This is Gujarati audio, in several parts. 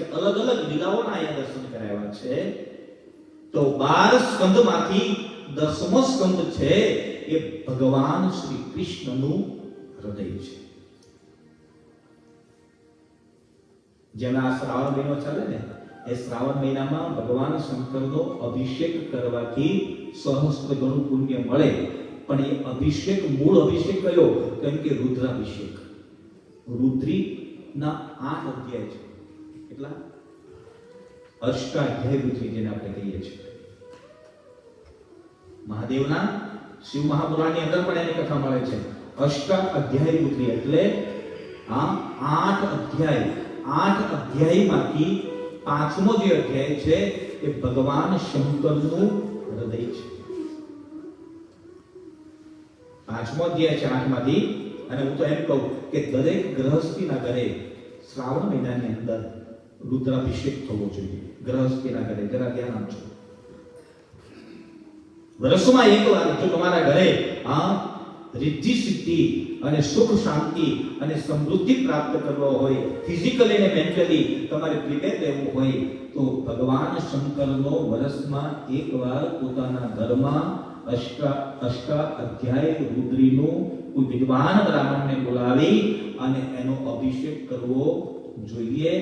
છે, અલગ અલગ લીલાઓના અહીંયા દર્શન કરાવ્યા છે. તો 12 સ્કંદમાંથી 10મો સ્કંદ છે એ ભગવાન શ્રી કૃષ્ણનું હૃદય છે. જેના શ્રાવણ મહિનો ચાલે ને, એ શ્રાવણ મહિનામાં ભગવાન શંકરનો અભિષેક કરવાથી સહસ્ત્ર ગણું પુણ્ય મળે. પણ એ અભિષેક, મૂળ અભિષેક કયો? કેમ કે રુદ્રાભિષેક. રુદ્રીના 8 અધ્યાય છે. કેટલા? અષ્ટાધ્યાય રુદ્રી જેને આપણે કહીએ છીએ. મહાદેવના શિવ મહાપુરાણની અંદર પણ એની કથા મળે છે. અષ્ટાધ્યાય રુદ્રી એટલે આ 8 અધ્યાય. 8 અધ્યાયમાંથી 5મો જે અધ્યાય છે એ ભગવાન શંકરનું હૃદય છે. 5મો અધ્યાય છે 8માંથી. અને હું તો એમ કહું કે દરેક ગૃહસ્થીના ઘરે શ્રાવણ મહિનાની અંદર રુદ્રાભિષેક થવો જોઈએ. ગૃહસ્થીના ઘરે જરા ધ્યાન આપજો. વર્ષમાં એકવાર જો તમારા ઘરે રિદ્ધિ સિદ્ધિ અને સુખ શાંતિ અને સમૃદ્ધિ પ્રાપ્ત કરવો હોય, ફિઝિકલી અને મેન્ટલી તમારે પ્રિપેર રહેવું હોય, તો ભગવાન શંકરનો વર્ષમાં એકવાર પોતાના ઘરમાં અષ્ટાધ્યાય રુદ્રીનું કોઈ વિદ્વાન બ્રાહ્મણને બોલાવી અને એનો અભિષેક કરવો જોઈએ.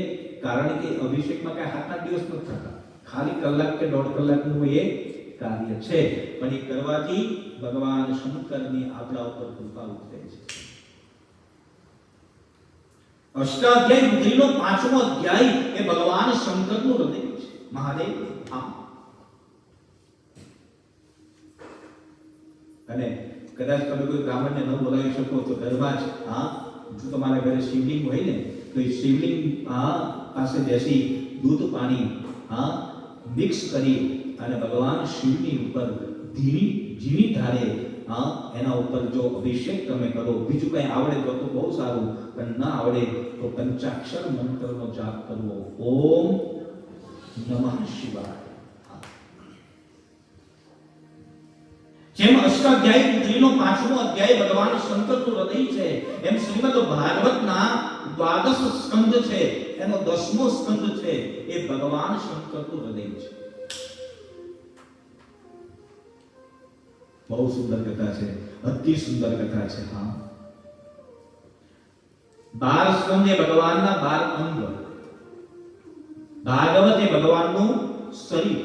કારણ કે અભિષેકમાં કઈ 7-8 દિવસ નથી થતા, ખાલી કલાક કે 1.5 કલાકનું એ કાર્ય છે. પણ એ કરવાથી ભગવાન શંકરની આપણા ઉપર કૃપા ઉતરે છે. અષ્ટાધ્યાય રુદ્રીનો 5મો અધ્યાય એ ભગવાન શંકરનું હૃદય છે. મહાદેવ અને કદાચ તમે કોઈ બ્રાહ્મણને ન બોલાવી શકો તો ઘરમાં જ જો તમારા ઘરે શિવલિંગ હોય ને, તો એ શિવલિંગ પાસે બેસી દૂધ પાણી મિક્સ કરી અને ભગવાન શિવની ઉપર ધીમી ધારે એના ઉપર જો અભિષેક તમે કરો. બીજું કઈ આવડે તો બહુ સારું, પણ ના આવડે તો પંચાક્ષર મંત્રનો જાપ કરવો. ઓમ નમઃ શિવાય. જેમ અષ્ટાધ્યાય રુદ્રીનો 5મો અધ્યાય ભગવાન શંકરનું હૃદય છે, એમ શ્રીમદ ભાગવતના 12 સ્કંદ છે, એનો 10મો સ્કંદ છે એ ભગવાન શંકરનું હૃદય છે. બહુ સુંદર કથા છે, અતિ સુંદર કથા છે. 12 સ્કંદ એ ભગવાનના 12 અંગ. ભાગવત એ ભગવાનનું શરીર.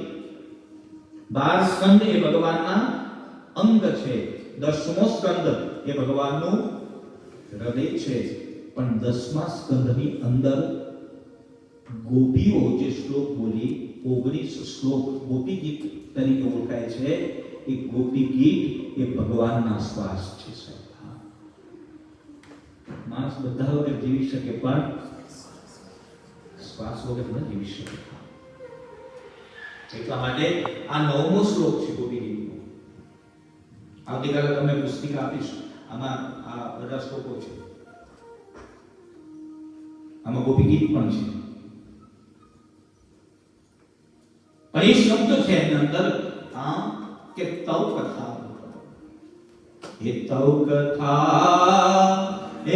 12 સ્કંદ એ ભગવાનના અંગ છે. 10મો સ્કંદ એ ભગવાનનું હૃદય છે. પણ 10મા સ્કંદની અંદર ગોપીઓ જે શ્લોક બોલી, 19 શ્લોક ગોપી ગીત તરીકે ઓળખાય છે. એ ગોપી ગીત એ ભગવાનના શ્વાસ છે. માણસ બધા વગર જીવી શકે, પણ શ્વાસ વગર ન જીવી શકે. એટલા માટે આ 9મો શ્લોક છે ગોપી ગીતનો. આવતીકાલે તમને પુસ્તિકા આપીશ, આમાં આ બધા શ્લોકો છે. આમાં ગોપી ગીત પણ છે. પણ એ શબ્દ છે એની અંદર કે તવ કથા. એ તવ કથા એ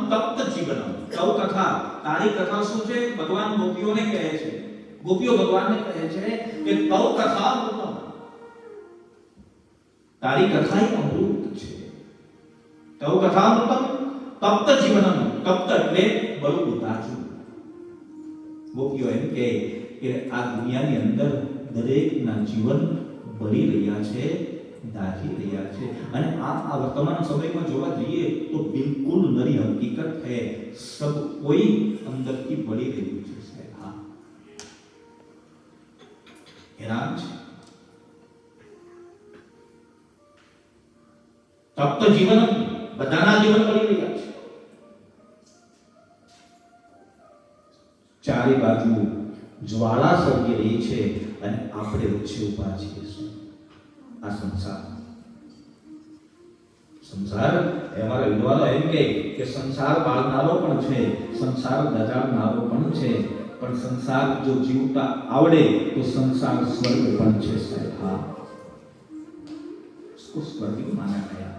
ભક્ત જીવનમ કવિ તારી કથા શું છે? ભગવાન ગોપીઓને કહે છે, ગોપીઓ ભગવાનને કહે છે કે તવ કથા અમૃતમ, તારી કથા એ અમૃત છે. તવ કથા અમૃતમ તપ્ત જીવનમ. તપ્ત એટલે બળું તાજું. ગોપીઓ એમ કહે કે આ દુનિયાની અંદર દરેકના જીવન બળી રહ્યા છે, દાઝી રહ્યા છે. અને આ વર્તમાન સમયમાં જોવા જઈએ તો બિલકુલ નરી હકીકત છે. સબ કોઈ અંદરથી બળી રહ્યું છે. હેરાન છે. તપ્ત જીવન, બધાના જીવન બળી રહ્યા છે. ચારે બાજુ જ્વાળા સળગી રહી છે અને આપણે વચ્ચે ઊભા છીએ. આ સંસાર એ અમારા વિદ્વાનો એમ કહે કે સંસાર બાળનારો પણ છે, સંસાર દજાડનારો પણ છે, પણ સંસાર જો જીવતા આવડે તો સંસાર સ્વર્ગ પણ છે સાહેબ. હા, उसको स्वर्ग भी माना गया.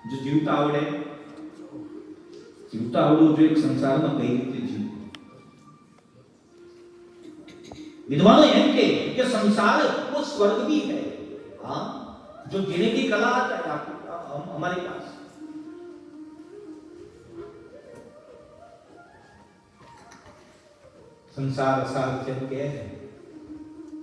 जो जीवता आवड़વું જોઈએ સંસારમાં કઈ રીતે જીવવું. विद्वान एम के संसार वो स्वर्ग भी है. हाँ, जो जीने की कला आता है हमारे पास. संसार सार છે કે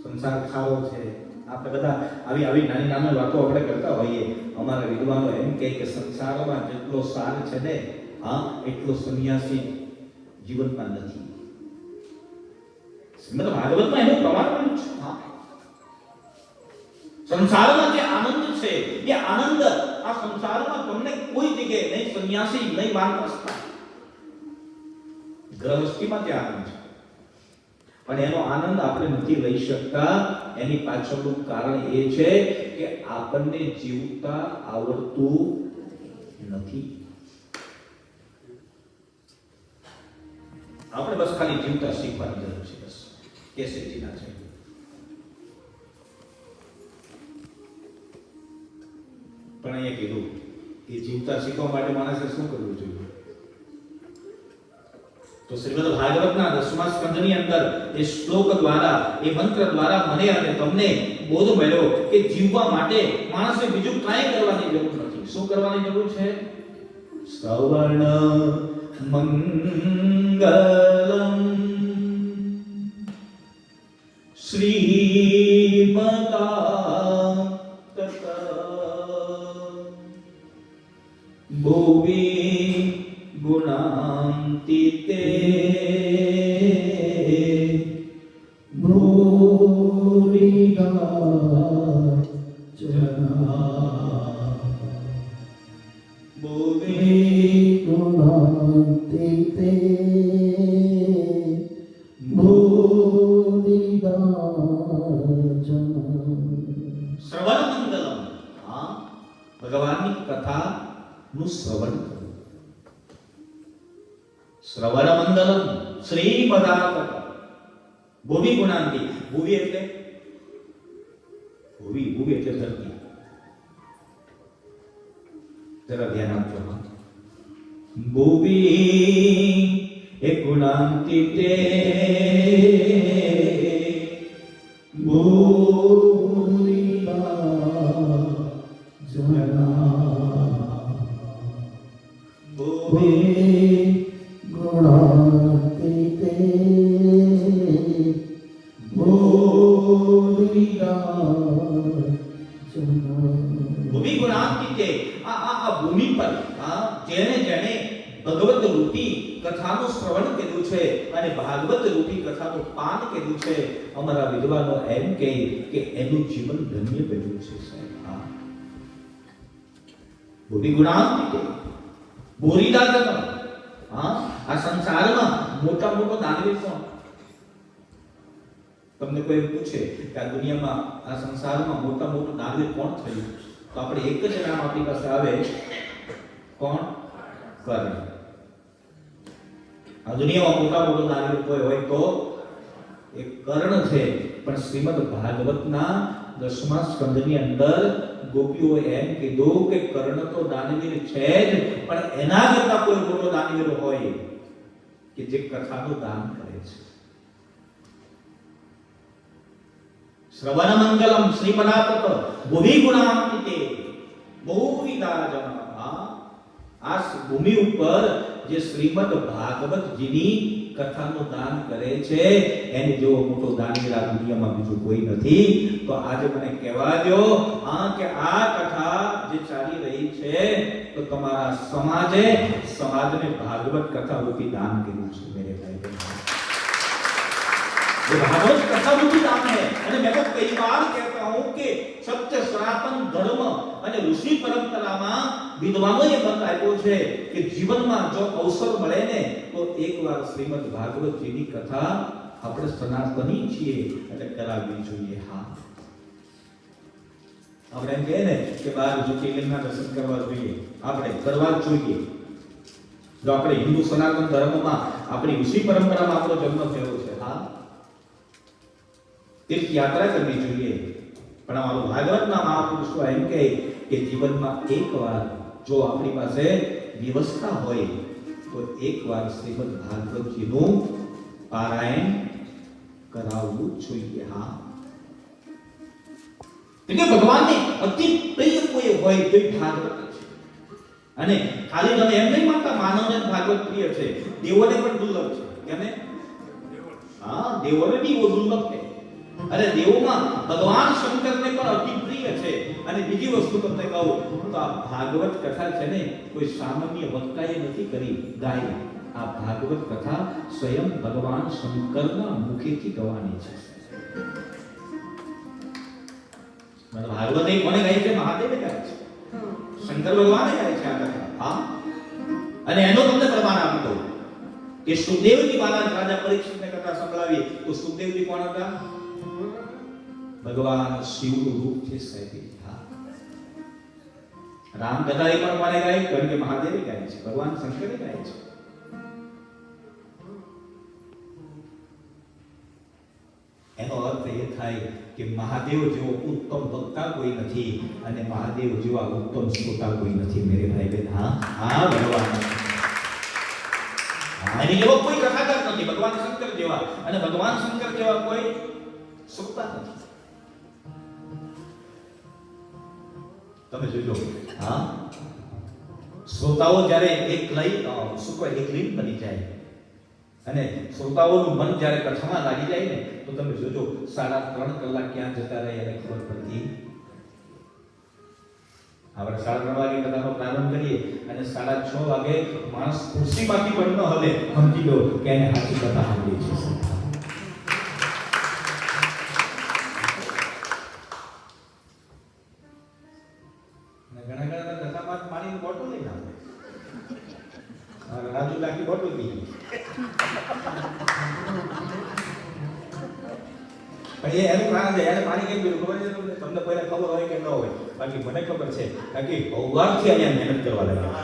સંસાર ખારો છે. આપણે બધા આવી નાની નાની વાતો આપણે કરતા હોઈએ. અમારા વિદ્વાનો એમ કહે કે સંસારમાં જેટલો સાર છે ને, હા, એટલો સંન્યાસી જીવનમાં નથી. શ્રીમદ ભાગવતમાં એનું પ્રમાણ મળ્યું છે. હા, સંસારમાં જે આનંદ છે એ આનંદ આ સંસારમાં તમને કોઈ જગ્યાએ નહીં સંન્યાસી નહીં વાનપ્રસ્થ ગ્રહસ્થીમાં જે આનંદ છે, પણ એનો આનંદ આપણે નથી લઈ શકતા. એની પાછળનું કારણ એ છે કે આપણને જીવતા આવડતું નથી. આપણે બસ ખાલી જીવતા શીખવાની જરૂર છે. બસ કેસે જીના છે. પણ અહીંયા કીધું કે જીવતા શીખવા માટે માણસે શું કરવું જોઈએ? તો શ્રીમદ ભાગવતના 10મા સ્કંદની અંદર એ શ્લોક દ્વારા, એ મંત્ર દ્વારા મને અને તમને બોધ મળ્યો કે જીવવા માટે માણસે બીજું કાંઈ કરવાની જરૂર નથી. શું કરવાની જરૂર છે? શ્રવણ મંગલમ શ્રીમતા તત ભુવિ ગુણાંતિતે ભૂરિગા જના ભુવિ ગુણાંતિતે ભૂરિગા જના. શ્રવણ મંગલમ. હા, ભગવાનની કથાનું શ્રવણ કરવું. શ્રવણ મંગલમ શ્રીમદાત ભુવિ ગુણાંતિ. ભુવિ એટલે ધરતી. જરા ધ્યાન આપજો. ભુવિ એ ગુણાંતિ તે ભૂરિગા જના ભુવિ ગુણાંતિતે ભૂરિગા જના. ભૂમિ ગુણાંતિતે. આ ભૂમિ પર જેને ભગવત રૂપી કથાનું શ્રવણ કર્યું છે અને ભાગવત રૂપી કથાનું પાન કર્યું છે, અમારા વિદ્વાનો એમ કહે કે એનું જીવન ધન્ય બન્યું છે સાહેબ. હા, ભૂમિ ગુણાંતિતે ભૂરિગા જના. હા, આ સંસારમાં મોટા દાનવીર કોણ? તમને કોઈ પૂછે કે આ દુનિયામાં આ સંસારમાં મોટા દાનવીર કોણ થયું, તો આપણે એક જ નામ આપણી પાસે આવે. કોણ? કર્ણ. આ દુનિયામાં મોટા દાનવીર કોઈ હોય તો એ કર્ણ છે. પણ શ્રીમદ ભાગવતના 10મા સ્કંદની અંદર ગોપીઓ એમ કીધું કે કર્ણ તો દાનવીર છે જ, પણ એના કરતા કોઈ મોટો દાનવીર હોય કે જે કથાનું દાન કરે છે. શ્રવણ મંગલમ શ્રીમદાત ભુવિ ગુણાંતિતે ભૂરિગા જના. આ ભૂમિ ઉપર જે શ્રીમદ ભાગવતજીની કથાનું દાન કરે છે એની જેવો મોટો દાનવીર આ દુનિયામાં બીજું કોઈ નથી. તો આજે મને કહેવા દો કે આ કથા જે ચાલી રહી છે તો તમારા સમાજને ભાગવત કથા રૂપી દાન કર્યું છે મેરે ભાઈ. ये भागवत कथा मुझे नाम है। અને મેં તો કઈ વાર કહેતા હું કે સત્ય સનાતન ધર્મ અને ઋષિ પરંપરામાં વિદ્વાનોએ મત આપ્યો છે કે જીવનમાં જો અવસર મળે ને તો એકવાર શ્રીમદ ભાગવતજીની કથા આપણે સનાતની છીએ એટલે કરાવવી જોઈએ। હા, આપણે એમ કહે ને કે બાર જ્યોતિર્લિંગના દર્શન કરવા જોઈએ, આપણે કરવા જ જોઈએ। જો આપણે હિન્દુ સનાતન ધર્મમાં આપણી ઋષિ પરંપરામાં આપણો જન્મ થયો છે, હા, तीर्थ यात्रा करनी चाहिए। પણ અમારું ભાગવતના મહાપુરુષો એમ કહે કે જીવનમાં એકવાર જો આપણી પાસે વ્યવસ્થા હોય તો એકવાર શ્રીમદ ભાગવતજીનું પારાયણ કરાવવું જોઈએ। હા, એટલે ભગવાનને અતિ પ્રિય કોઈ હોય તો ભાગવત છે। અને ખાલી તમે એમ નહીં માનતા માનવને ભાગવત પ્રિય છે, દેવોને પણ દુર્લભ છે। કેને? હા, દેવોને બી દુર્લભ છે। अरे देवों भगवान शंकर ने पर अति प्रिय है। અને બીજી વસ્તુ તમને કહું તો આ ભાગવત કથા છે ને કોઈ સામાન્ય વક્તાએ નથી કરી ગાઈ। આ ભાગવત કથા સ્વયં ભગવાન શંકરના મુખેથી ગવાની છે। मतलब भागवत एक कोने गाई છે? મહાદેવે ગાઈ છે, શંકર ભગવાને ગાઈ છે આ કથા। હા, અને એનો તમને પ્રમાણ આપી દઉં કે સુખદેવજી મહારાજ રાજા પરીક્ષિતને કથા સંભળાવી તો સુખદેવજી કોણ હતા? भगवान शिव रूप છે સાહેબ। હા, રામ કથા એ પણ કોને ગાય? કારણ કે મહાદેવે ગાય છે, ભગવાન શંકરે ગાય છે। એનો અર્થ એ થાય કે મહાદેવ જેવો ઉત્તમ વક્તા કોઈ નથી અને મહાદેવ જેવા ઉત્તમ શ્રોતા કોઈ નથી મેરે ભાઈ બહેન। હા હા, ભગવાન એની જેવો કોઈ કથાકાર નથી ભગવાન શંકર જેવા, અને ભગવાન શંકર જેવા કોઈ શ્રોતા નથી। તમે જોજો, હા, શ્રોતાઓ જ્યારે એક લઈ એક લીન બની જાય અને શ્રોતાઓનું મન જ્યારે કથામાં લાગી જાય ને તો તમે જોજો 3.5 કલાક ક્યાં જતા રહે એને ખબર પડતી। આપણે 3:30 વાગે કથાનો પ્રારંભ કરીએ અને 6:30 વાગે માણસ ખુરશીમાંથી પણ ન હલે, સમજી લો કે એને સાચી કથા સાંભળી છે। પાણીની બોટલ લઈને આવે, રાજુ લાખી બોટલ પી પણ એનું કારણ છે એને પાણી કેમ પીવું ખબર છે તમને? તમને પહેલા ખબર હોય કે ન હોય, બાકી મને ખબર છે કારણ કે અવવારથી અહીંયા મહેનત કરવા લાગ્યા।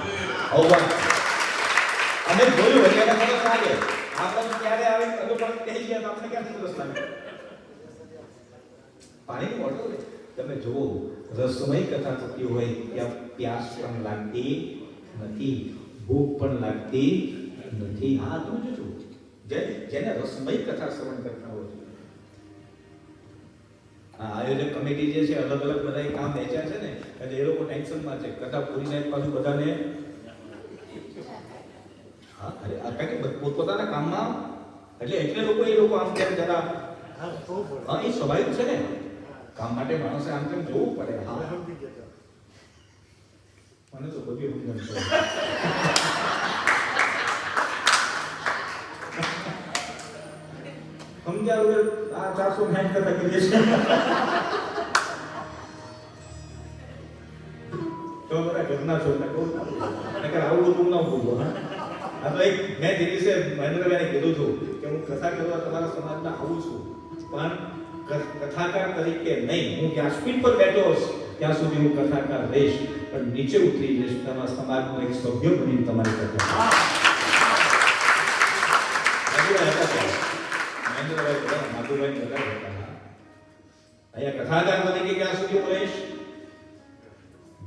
અવવાર અમે જોયું એટલે એને સરસ લાગે, આપણે ક્યારે આવે તો પણ કહી ગયા તો આપણે ક્યાંથી સરસ લાગે? પાણીની બોટલ તમે જુઓ, રસમય કથા થતી હોય ત્યાં પ્યાસ પણ લાગતી નથી, ભૂખ પણ લાગતી નથી। હા, તમે જોજો જેને રસમય કથા શ્રવણ કરતા હોય, આ આયોજક કમિટી જે છે અલગ અલગ બધા કામ વેચ્યા છે ને એટલે એ લોકો ટેન્શનમાં છે, કથા પૂરી થાય પાછું બધાને હા અરે આ કે પોતાના કામમાં એટલે લોકો એ લોકો આમ તેમ જરા હા એ સ્વાભાવિક છે ને, કામ માટે માણસે આમ તેમ જોવું પડે। હા, મને તો બધું સમજણ પડે। સમજ્યા વગર આ 460 કરતા કરીએ છીએ તો બધા ઘરના છો ને કહું નકર આવું બધું ન બોલો। આ તો એક મેં દિવસે મહેન્દ્રભાઈને કીધું હતું કે હું કથા કરવા તમારા સમાજમાં આવું છું પણ કથાકાર તરીકે નહીં, હું વ્યાસપીઠ પર બેઠો હશ ત્યાં સુધી હું કથાકાર રહીશ પણ નીચે ઉતરી જઈશ તમારા સમાજનો એક સભ્ય બનીને તમારી કથા મહેન્દ્રભાઈ બધા અહીંયા કથાકાર તરીકે ક્યાં સુધી હું રહીશ?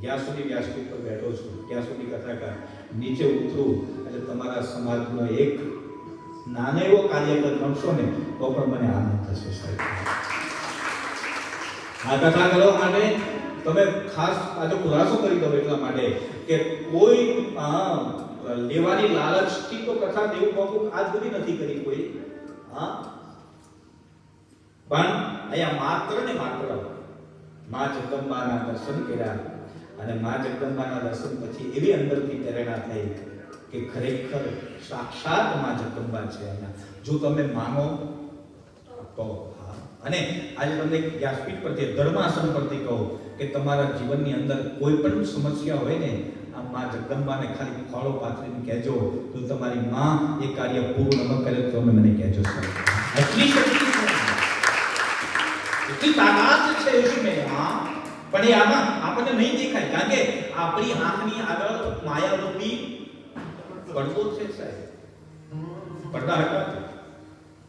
જ્યાં સુધી વ્યાસપીઠ પર બેઠો છું ત્યાં સુધી કથાકાર, નીચે ઉતરું એટલે તમારા સમાજનો એક નાનો એવો કાર્યકર બનશો ને તો પણ મને આનંદ થશે સાહેબ। આ કથા કરવા માટે તમે ખાસ આજે ખુલાસો કરી દો એટલા માટે કે કોઈ લેવાની લાલચથી તો કથા દેવું બાપુ આજ સુધી નથી કરી કોઈ। હા, પણ અહીંયા માત્ર ને માત્ર માં જગદંબાના દર્શન કર્યા અને માં જગદંબાના દર્શન પછી એવી અંદરથી પ્રેરણા થઈ કે ખરેખર સાક્ષાત માં જગદંબા છે અહીંયા। જો તમે માનો તો હા, અને આજે તમને વ્યાસપીઠ પરથી ધર્માસન પરથી કહું કે તમારા જીવનની અંદર કોઈ પણ સમસ્યા હોય ને, આ માં જગદંબાને ખાલી ખોળો પાથરીને કહેજો, તો તમારી માં એ કાર્ય પૂરું ન કરે તો તમે મને કહેજો સર. એટલી શક્તિ છે, એટલી તાકાત છે ઈશ્વરમાં. હા, પણ એ આમાં આપણને નહીં દેખાય, કારણ કે આપણી આંખની આગળ માયારૂપી પડદો છે સાહેબ. પડદા હટાવો.